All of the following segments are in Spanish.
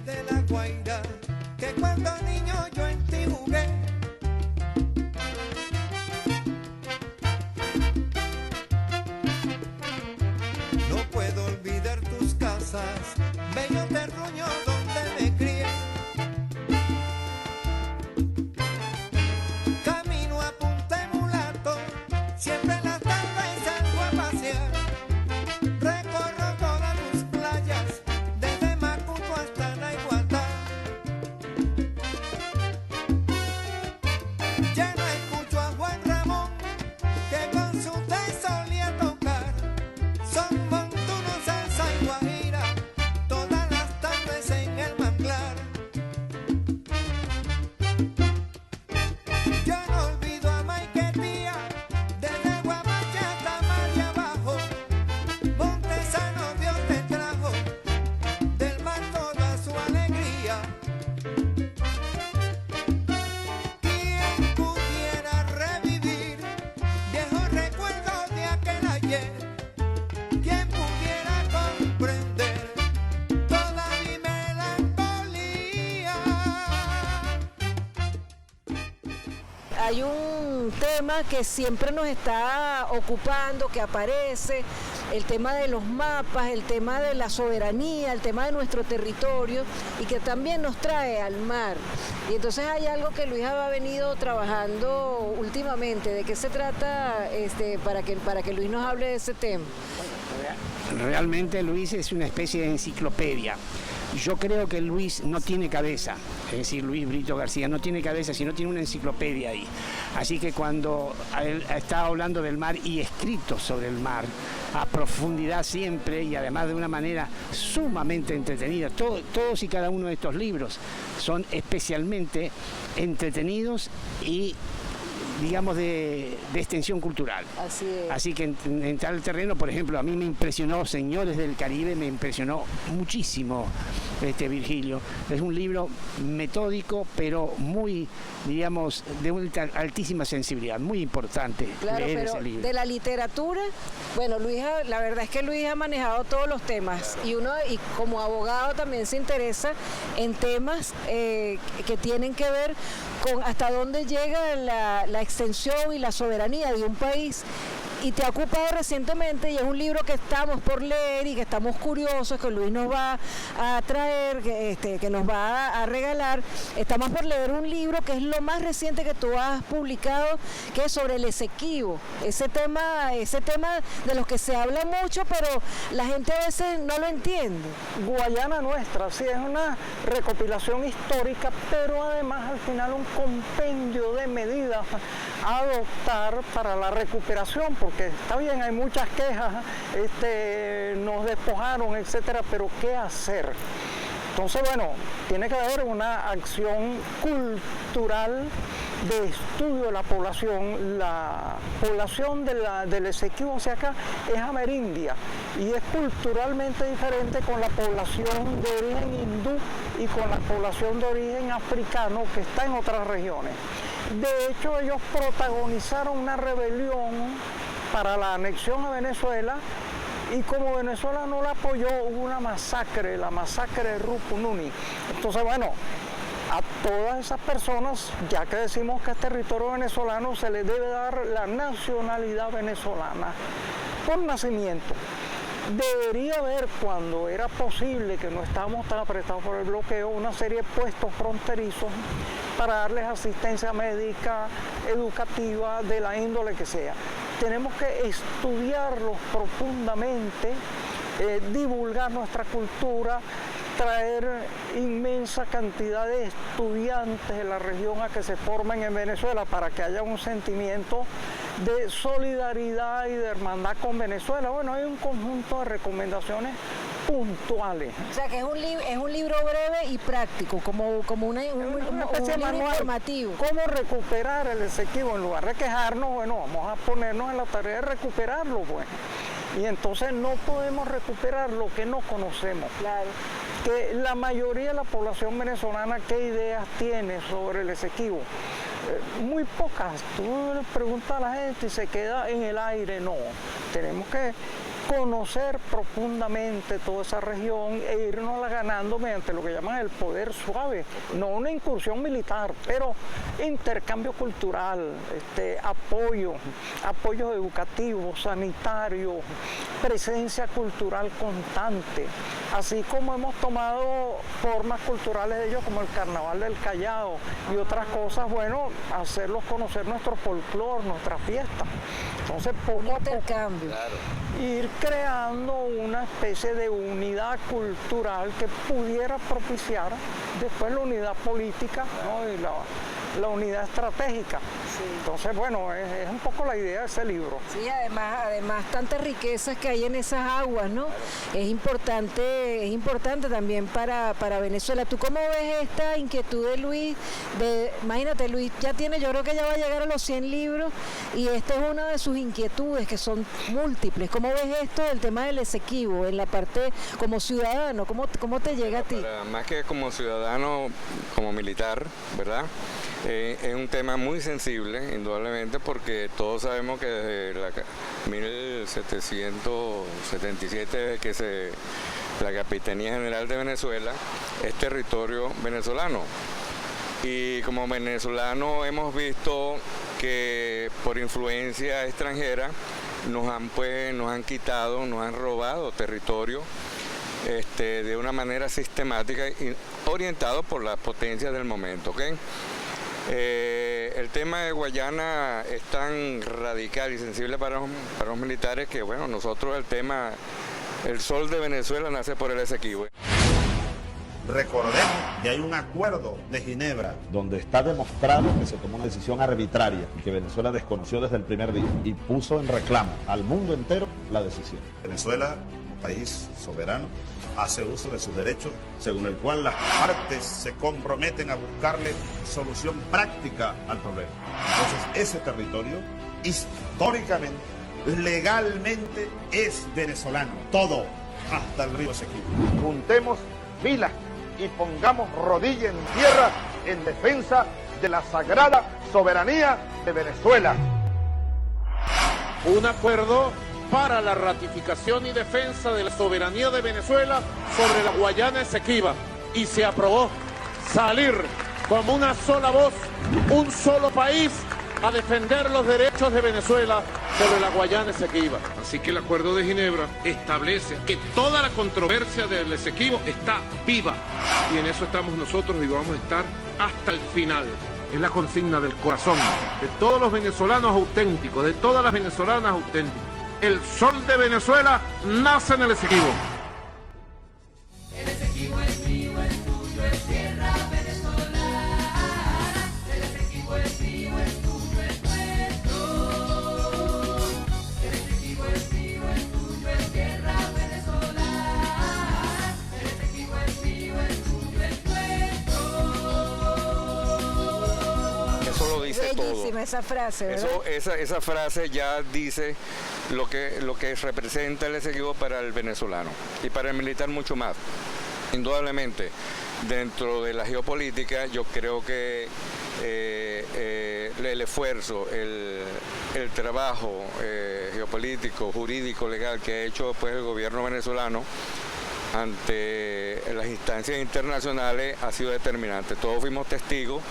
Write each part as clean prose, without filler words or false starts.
de La Guaira, que cuando niño yo en ti jugué. No puedo olvidar tus casas, bello terruño donde me crié. Camino a Punta Mulato, siempre en las tardes salgo a pasear. Recorro todas tus playas, desde Macuto hasta Naiguatá. Ya no escucho a Juan Ramón, que con su té solía tocar. Son montunos, salsa y guajira, todas las tardes en el manglar. Yo no olvido a Maiquetía, desde Guamache hasta mar y abajo. Montesano Dios te trajo, del mar toda su alegría. Quien pudiera revivir viejos recuerdos de aquel ayer, quien pudiera comprender toda mi melancolía. Hay un tema que siempre nos está ocupando, que aparece, el tema de los mapas, el tema de la soberanía, el tema de nuestro territorio y que también nos trae al mar. Y entonces hay algo que Luis ha venido trabajando últimamente. ¿De qué se trata para que Luis nos hable de ese tema? Realmente Luis es una especie de enciclopedia. Yo creo que Luis no tiene cabeza, es decir, Luis Brito García no tiene cabeza, sino tiene una enciclopedia ahí. Así que cuando él está hablando del mar y escrito sobre el mar, a profundidad siempre y además de una manera sumamente entretenida, todos y cada uno de estos libros son especialmente entretenidos y digamos de extensión cultural. Así es. Así que en tal terreno, por ejemplo, a mí me impresionó Señores del Caribe, me impresionó muchísimo Virgilio. Es un libro metódico, pero muy, digamos, de una altísima sensibilidad, muy importante Claro, leer pero ese libro. de la literatura, bueno, la verdad es que Luis ha manejado todos los temas y como abogado también se interesa en temas que tienen que ver con hasta dónde llega la extensión y la soberanía de un país. Y te ha ocupado recientemente y es un libro que estamos por leer y que estamos curiosos, que Luis nos va a traer, que nos va a regalar. Estamos por leer un libro que es lo más reciente que tú has publicado, que es sobre el Esequibo. Ese tema de los que se habla mucho, pero la gente a veces no lo entiende. Guayana Nuestra, sí, es una recopilación histórica, pero además al final un compendio de medidas a adoptar para la recuperación, porque está bien, hay muchas quejas, nos despojaron, etcétera, pero ¿qué hacer? Entonces, bueno, tiene que haber una acción cultural de estudio de la población. La población del Esequibo hacia acá es amerindia y es culturalmente diferente con la población de origen hindú y con la población de origen africano que está en otras regiones. De hecho, ellos protagonizaron una rebelión para la anexión a Venezuela y como Venezuela no la apoyó, hubo una masacre, la masacre de Rupununi. Entonces, bueno, a todas esas personas, ya que decimos que es territorio venezolano, se les debe dar la nacionalidad venezolana por nacimiento. Debería haber, cuando era posible, que no estábamos tan apretados por el bloqueo, una serie de puestos fronterizos para darles asistencia médica, educativa, de la índole que sea. Tenemos que estudiarlos profundamente, divulgar nuestra cultura, traer inmensa cantidad de estudiantes de la región a que se formen en Venezuela para que haya un sentimiento de solidaridad y de hermandad con Venezuela. Bueno, hay un conjunto de recomendaciones puntuales. O sea, que es un libro breve y práctico, como un especie de libro manual. informativo. ¿Cómo recuperar el Esequibo? En lugar de quejarnos, bueno, vamos a ponernos en la tarea de recuperarlo, pues. Y entonces no podemos recuperar lo que no conocemos. Claro. Que la mayoría de la población venezolana, ¿qué ideas tiene sobre el Esequibo? Muy pocas. Tú le preguntas a la gente y se queda en el aire. No, tenemos que conocer profundamente toda esa región e irnos ganando mediante lo que llaman el poder suave, no una incursión militar, pero intercambio cultural, apoyo educativo, sanitario, presencia cultural constante, así como hemos tomado formas culturales de ellos como el Carnaval del Callao y otras cosas, bueno, hacerlos conocer nuestro folclore, nuestras fiestas. Entonces, poco a poco, ir creando una especie de unidad cultural que pudiera propiciar después la unidad política, ¿no? Y la unidad estratégica. Sí. Entonces, bueno, es un poco la idea de ese libro. Sí, además tantas riquezas que hay en esas aguas, ¿no? Es importante también para Venezuela. ¿Tú cómo ves esta inquietud de Luis? Imagínate, Luis yo creo que ya va a llegar a los 100 libros y esta es una de sus inquietudes que son múltiples. ¿Cómo ves esto del tema del Esequibo en la parte como ciudadano? ¿Cómo te llega a ti? Más que como ciudadano, como militar, ¿verdad? Es un tema muy sensible, indudablemente, porque todos sabemos que desde 1777 que la Capitanía General de Venezuela es territorio venezolano. Y como venezolanos hemos visto que por influencia extranjera nos han quitado, nos han robado territorio de una manera sistemática y orientado por las potencias del momento, ¿ok? El tema de Guayana es tan radical y sensible para los militares que, bueno, nosotros el sol de Venezuela nace por el Esequibo. Recordemos que hay un acuerdo de Ginebra donde está demostrado que se tomó una decisión arbitraria y que Venezuela desconoció desde el primer día y puso en reclamo al mundo entero la decisión. Venezuela, un país soberano, hace uso de sus derechos, según el cual las partes se comprometen a buscarle solución práctica al problema. Entonces, ese territorio, históricamente, legalmente, es venezolano. Todo, hasta el río Esequibo. Juntemos filas y pongamos rodilla en tierra en defensa de la sagrada soberanía de Venezuela. Un acuerdo para la ratificación y defensa de la soberanía de Venezuela sobre la Guayana Esequiba, y se aprobó salir como una sola voz, un solo país, a defender los derechos de Venezuela sobre la Guayana Esequiba. Así que el Acuerdo de Ginebra establece que toda la controversia del Esequibo está viva, y en eso estamos nosotros y vamos a estar hasta el final. Es la consigna del corazón de todos los venezolanos auténticos, de todas las venezolanas auténticas. El sol de Venezuela nace en el Esequibo. El Esequibo es mío, es tuyo, es tierra venezolana. El Esequibo es mío, es tuyo, es nuestro. El Esequibo es mío, es tuyo, es tierra venezolana. El Esequibo es mío, es tuyo, es nuestro. Eso lo dice todo. Bellísima esa frase, ¿verdad? Esa frase ya dice lo que representa el Esequibo para el venezolano y para el militar mucho más. Indudablemente, dentro de la geopolítica, yo creo que el esfuerzo, el trabajo geopolítico, jurídico, legal que ha hecho pues, el gobierno venezolano ante las instancias internacionales ha sido determinante. Todos fuimos testigos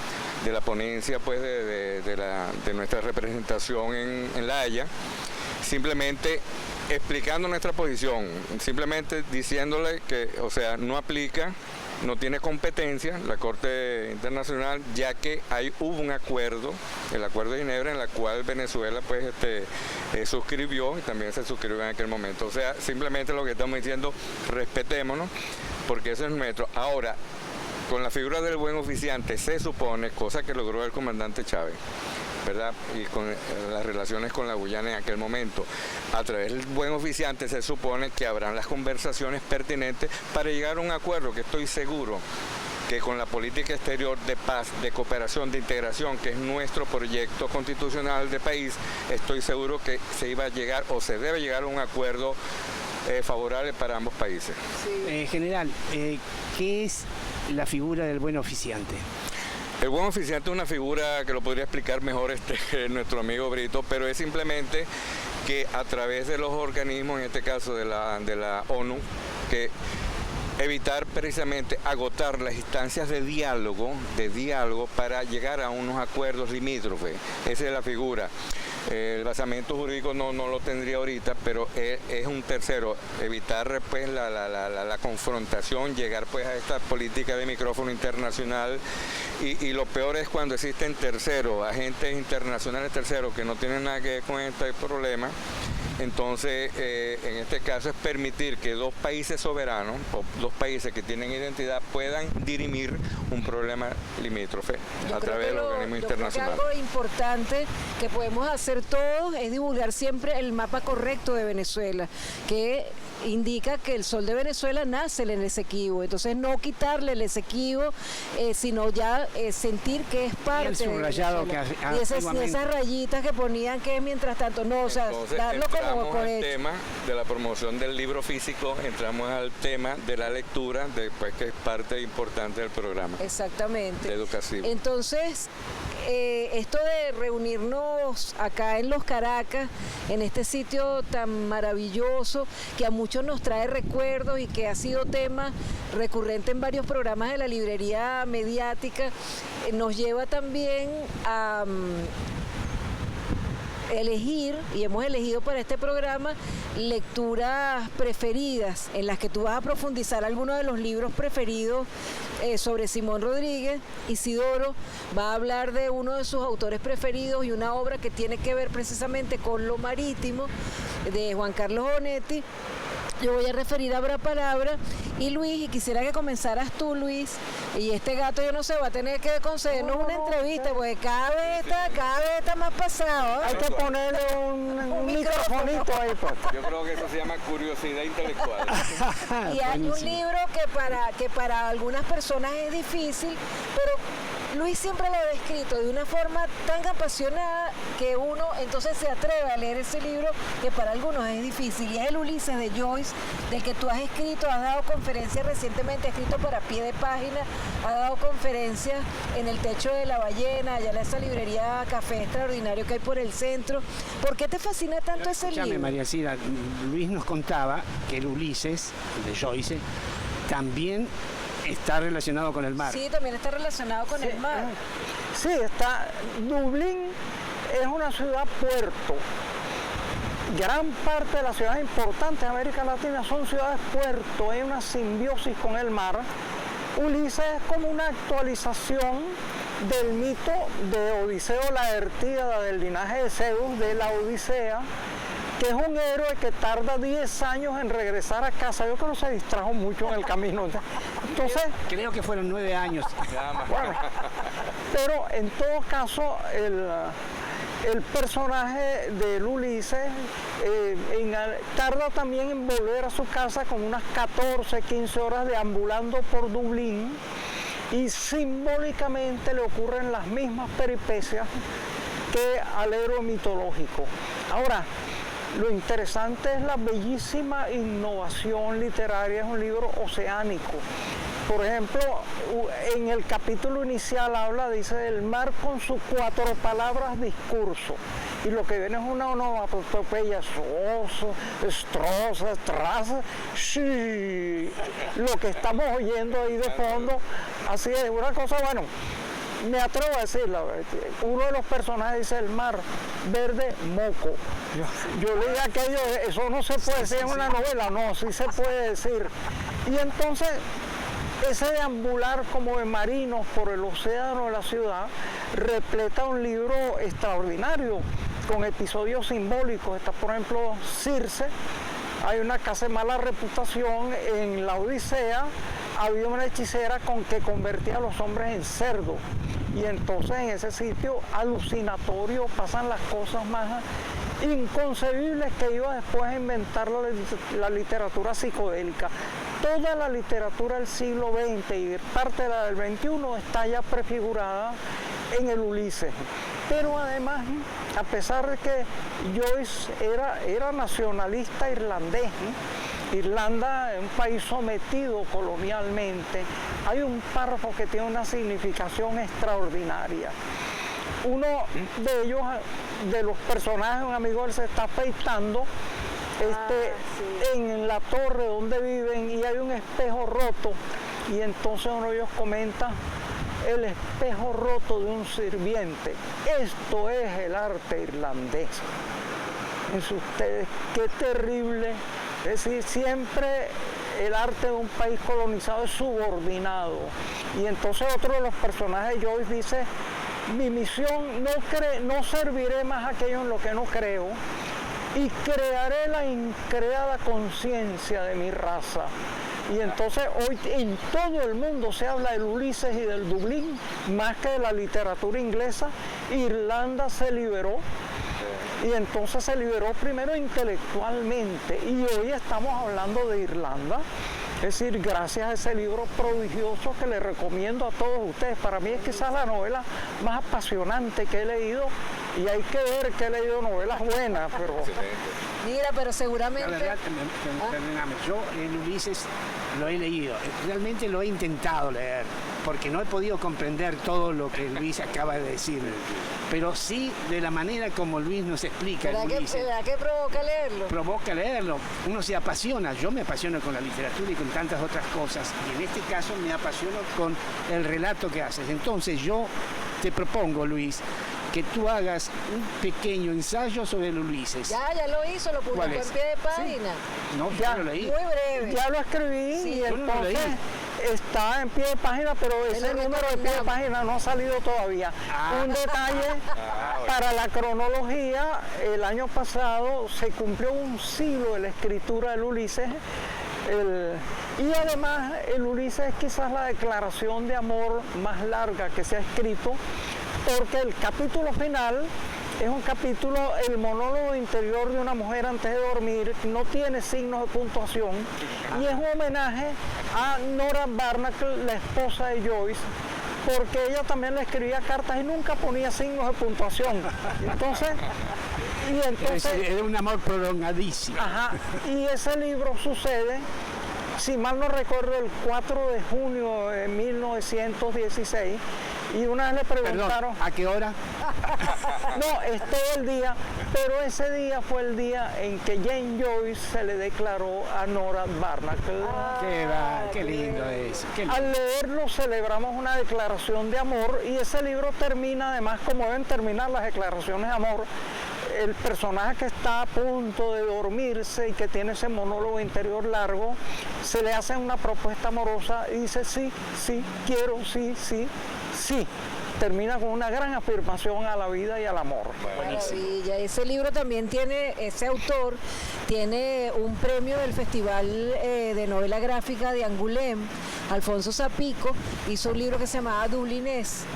de la ponencia pues, de nuestra representación en La Haya, simplemente explicando nuestra posición, simplemente diciéndole que, o sea, no aplica, no tiene competencia la Corte Internacional, ya que hubo un acuerdo, el Acuerdo de Ginebra, en la cual Venezuela pues suscribió y también se suscribió en aquel momento. O sea, simplemente lo que estamos diciendo, respetémonos, porque eso es nuestro. Ahora, con la figura del buen oficiante se supone, cosa que logró el comandante Chávez, ¿verdad? Y con las relaciones con la Guyana en aquel momento, a través del buen oficiante se supone que habrán las conversaciones pertinentes para llegar a un acuerdo que estoy seguro que con la política exterior de paz, de cooperación, de integración, que es nuestro proyecto constitucional de país, estoy seguro que se iba a llegar o se debe llegar a un acuerdo favorable para ambos países. Sí. General, ¿qué es la figura del buen oficiante? El buen oficiante es una figura que lo podría explicar mejor nuestro amigo Brito, pero es simplemente que a través de los organismos, en este caso de la ONU, que evitar precisamente agotar las instancias de diálogo para llegar a unos acuerdos limítrofes. Esa es la figura. El basamento jurídico no lo tendría ahorita, pero es un tercero, evitar pues la confrontación, llegar pues a esta política de micrófono internacional, y lo peor es cuando existen terceros, agentes internacionales terceros que no tienen nada que ver con este problema. Entonces, en este caso es permitir que dos países soberanos o dos países que tienen identidad puedan dirimir un problema limítrofe a través de los organismos internacionales. Algo importante que podemos hacer todos es divulgar siempre el mapa correcto de Venezuela, que indica que el sol de Venezuela nace en el Esequibo. Entonces, no quitarle el Esequibo, sino ya sentir que es parte de Venezuela. Y esas rayitas que ponían que es mientras tanto, no, o sea, entonces, darlo como por hecho. Tema de la promoción del libro físico, entramos al tema de la lectura, después que es parte importante del programa. Exactamente. Educativo. Entonces, esto de reunirnos acá en Los Caracas, en este sitio tan maravilloso, que a muchos nos trae recuerdos y que ha sido tema recurrente en varios programas de la librería mediática, nos lleva también a elegir, y hemos elegido para este programa, lecturas preferidas en las que tú vas a profundizar algunos de los libros preferidos sobre Simón Rodríguez. Isidoro va a hablar de uno de sus autores preferidos y una obra que tiene que ver precisamente con lo marítimo, de Juan Carlos Bonetti. Yo voy a referir a Abra Palabra, y Luis, y quisiera que comenzaras tú, Luis, y este gato yo no sé, va a tener que concedernos una entrevista, porque cada vez está más pasado. Hay que ponerle un microfonito ahí, pues. Yo creo que eso se llama curiosidad intelectual. Y hay un libro que para algunas personas es difícil, pero Luis siempre lo ha descrito de una forma tan apasionada que uno entonces se atreve a leer ese libro que para algunos es difícil, y es el Ulises de Joyce, del que tú has escrito, has dado conferencias recientemente, has escrito para Pie de Página, has dado conferencias en el Techo de la Ballena, allá en esa librería Café Extraordinario que hay por el centro. ¿Por qué te fascina tanto ese libro? María Cira, Luis nos contaba que el Ulises de Joyce también está relacionado con el mar. Sí, también está relacionado con el mar. Sí, Dublín es una ciudad puerto. Gran parte de las ciudades importantes de América Latina son ciudades puerto, hay una simbiosis con el mar. Ulises es como una actualización del mito de Odiseo Laertíada, del linaje de Zeus, de la Odisea, que es un héroe que tarda 10 años en regresar a casa. Yo creo que se distrajo mucho en el camino. Entonces, creo que fueron 9 años. Bueno, pero en todo caso, el personaje del Ulises tarda también en volver a su casa con unas 14, 15 horas deambulando por Dublín, y simbólicamente le ocurren las mismas peripecias que al héroe mitológico. Ahora, lo interesante es la bellísima innovación literaria, es un libro oceánico. Por ejemplo, en el capítulo inicial dice el mar con sus 4 palabras discurso. Y lo que viene es una onomatopeya, estroza, traza, sí. Lo que estamos oyendo ahí de fondo, así es, una cosa, bueno, me atrevo a decirlo. Uno de los personajes dice el mar verde moco. Yo leí aquello, eso no se puede decir en una novela, no, sí se puede decir. Y entonces, ese deambular como de marinos por el océano de la ciudad repleta un libro extraordinario, con episodios simbólicos. Está, por ejemplo, Circe. Hay una casa de mala reputación en la Odisea. Había una hechicera que convertía a los hombres en cerdos. Y entonces en ese sitio alucinatorio pasan las cosas más inconcebibles que iba después a inventar la literatura psicodélica. Toda la literatura del siglo XX y parte de la del XXI está ya prefigurada en el Ulises. Pero además, a pesar de que Joyce era nacionalista irlandés, Irlanda es un país sometido colonialmente, hay un párrafo que tiene una significación extraordinaria. Uno de ellos de los personajes, un amigo él se está afeitando en la torre donde viven y hay un espejo roto y entonces uno de ellos comenta el espejo roto de un sirviente. Esto es el arte irlandés. Fíjense ustedes, qué terrible. Es decir, siempre el arte de un país colonizado es subordinado. Y entonces otro de los personajes de Joyce dice, mi misión, no serviré más a aquello en lo que no creo y crearé la increada conciencia de mi raza. Y entonces hoy en todo el mundo se habla del Ulises y del Dublín, más que de la literatura inglesa. Irlanda se liberó. Y entonces se liberó primero intelectualmente y hoy estamos hablando de Irlanda, es decir, gracias a ese libro prodigioso que le recomiendo a todos ustedes. Para mí es quizás la novela más apasionante que he leído y hay que ver que he leído novelas buenas, pero... Mira, pero seguramente... La verdad, perdóname, yo en Ulises lo he leído, realmente lo he intentado leer, porque no he podido comprender todo lo que Luis acaba de decir, pero sí de la manera como Luis nos explica ¿Verdad que provoca leerlo? Provoca leerlo, uno se apasiona, yo me apasiono con la literatura y con tantas otras cosas, y en este caso me apasiono con el relato que haces. Entonces yo te propongo, Luis, que tú hagas un pequeño ensayo sobre el Ulises. Ya lo hizo, lo publicó en pie de página. Sí. No, ya lo leí. Muy breve. Ya lo escribí y entonces está en pie de página, pero ese número de pie de página no ha salido todavía. Un detalle para la cronología, el año pasado se cumplió un siglo de la escritura del Ulises. Y además el Ulises es quizás la declaración de amor más larga que se ha escrito, porque el capítulo final es un capítulo, el monólogo interior de una mujer antes de dormir, no tiene signos de puntuación y es un homenaje a Nora Barnacle, la esposa de Joyce, porque ella también le escribía cartas y nunca ponía signos de puntuación. Entonces era un amor prolongadísimo. Ajá, y ese libro sucede, si mal no recuerdo, el 4 de junio de 1916, y una vez le preguntaron... Perdón, ¿a qué hora? No, es todo el día, pero ese día fue el día en que Jane Joyce se le declaró a Nora Barnacle. Qué lindo es. Qué lindo. Al leerlo celebramos una declaración de amor y ese libro termina además como deben terminar las declaraciones de amor. El personaje que está a punto de dormirse y que tiene ese monólogo interior largo, se le hace una propuesta amorosa y dice sí, quiero, sí. Termina con una gran afirmación a la vida y al amor. Maravilla. Ese libro también tiene, ese autor tiene un premio del Festival de Novela Gráfica de Angoulême. Alfonso Zapico hizo un libro que se llamaba Dublineses,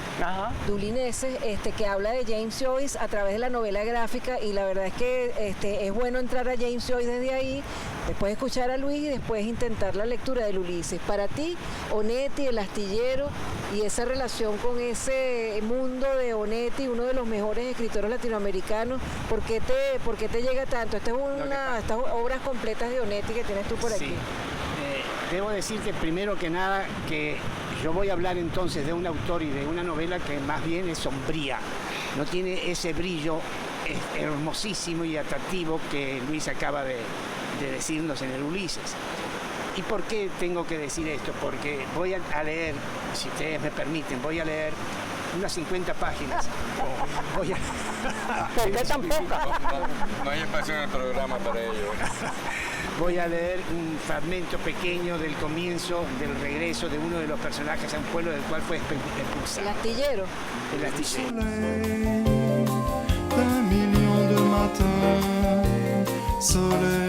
que habla de James Joyce a través de la novela gráfica, y la verdad es que es bueno entrar a James Joyce desde ahí, después escuchar a Luis y después intentar la lectura del Ulises. Para ti, Onetti, El Astillero y esa relación con ese mundo de Onetti, uno de los mejores escritores latinoamericanos, ¿por qué te llega tanto? Estas obras completas de Onetti que tienes tú por aquí. Debo decirte primero que nada que yo voy a hablar entonces de un autor y de una novela que más bien es sombría, no tiene ese brillo hermosísimo y atractivo que Luis acaba de decirnos en el Ulises. ¿Y por qué tengo que decir esto? Porque voy a leer, si ustedes me permiten, voy a leer unas 50 páginas. ¿Por qué tan poca? No hay espacio en el programa para ello. Voy a leer un fragmento pequeño del comienzo del regreso de uno de los personajes a un pueblo del cual fue expulsado. El astillero. El astillero. D'un million de matins, soleil